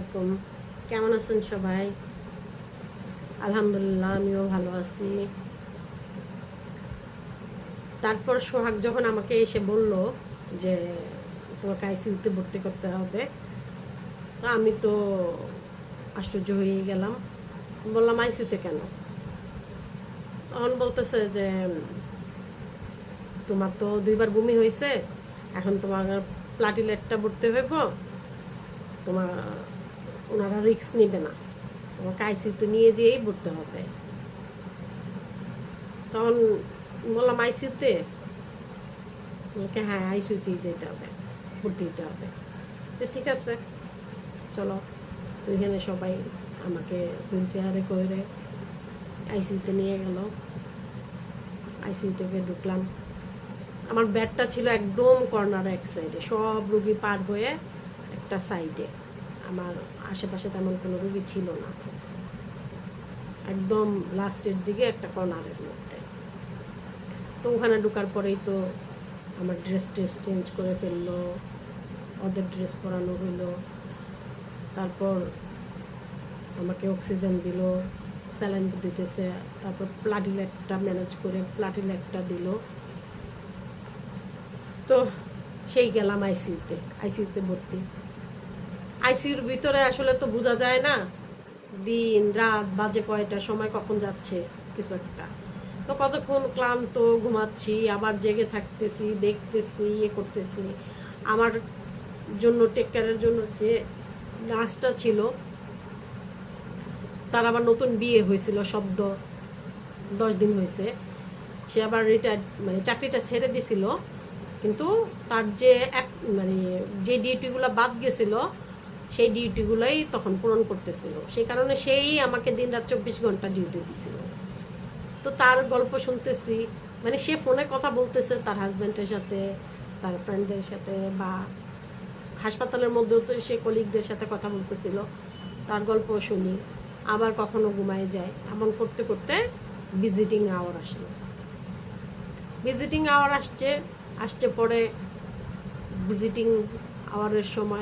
আলাইকুম। কেমন আছেন সবাই? আলহামদুলিল্লাহ, আমিও ভালো আছি। তারপর সোহাগ যখন আমাকে এসে বলল যে তোমাকে আইসিইউতে ভর্তি করতে হবে, তো আমি তো আশ্চর্য হয়ে গেলাম। বললাম আইসিইউতে কেন? তখন বলতেছে যে তোমার তো 2বার বমি হয়েছে, এখন তোমার প্লাটিলেটটা ভর্তি হইব, তোমার ওনারা রিস্ক নিবে না, তোমাকে আইসিইউতে নিয়ে যেয়েই ভর্তি হবে। তখন বললাম আইসিইউতে? ওকে হ্যাঁ, আইসিইউতেই যেতে হবে, ভর্তি হতে হবে। তো ঠিক আছে, চলো। ওইখানে সবাই আমাকে হুইল চেয়ারে করে আইসিইউতে নিয়ে গেল। আইসিইউ থেকে ঢুকলাম। আমার বেডটা ছিল একদম কর্নার এক সাইডে, সব রুগী পার হয়ে একটা সাইডে। আমার আশেপাশে তেমন কোনো রুগী ছিল না, একদম লাস্টের দিকে একটা কর্নারের মধ্যে। তো ওখানে ঢোকার পরেই তো আমার ড্রেস চেঞ্জ করে ফেললো, ওদের ড্রেস পরানো হইলো। তারপর আমাকে অক্সিজেন দিল, স্যালাইন দিতেছে। তারপর প্লাটিলেটটা ম্যানেজ করে প্লাটিলেটটা দিল। তো সেই গেলাম আইসিইউতে ভর্তি। আইসিইউর ভিতরে আসলে তো বোঝা যায় না দিন রাত, বাজে কয়টা, সময় কখন যাচ্ছে কিছু একটা। তো কতক্ষণ ক্লান্ত, ঘুমাচ্ছি, আবার জেগে থাকতেছি, দেখতেছি, ইয়ে করতেছি। আমার জন্য টেক কেয়ারের জন্য যে নার্সটা ছিল, তার আবার নতুন বিয়ে হয়েছিল, সদ্য 10 দিন হয়েছে। সে আবার রিটায়ার্ড, মানে চাকরিটা ছেড়ে দিছিল, কিন্তু তার যে মানে যে ডিউটিগুলো বাদ গেছিল, সেই ডিউটিগুলোই তখন পূরণ করতেছিল। সেই কারণে সেই আমাকে দিনরাত 24 ঘন্টা ডিউটি দিছিল। তো তার গল্প শুনতেছি, মানে সে ফোনে কথা বলতেছে তার হাজব্যান্ডের সাথে, তার ফ্রেন্ডদের সাথে, বা হাসপাতালের মধ্যেও তো সে কলিগদের সাথে কথা বলতেছিল। তার গল্প শুনি, আবার কখনো ঘুমায় যায়। এমন করতে করতে ভিজিটিং আওয়ার আসলো। ভিজিটিং আওয়ার আসছে পরে ভিজিটিং আওয়ারের সময়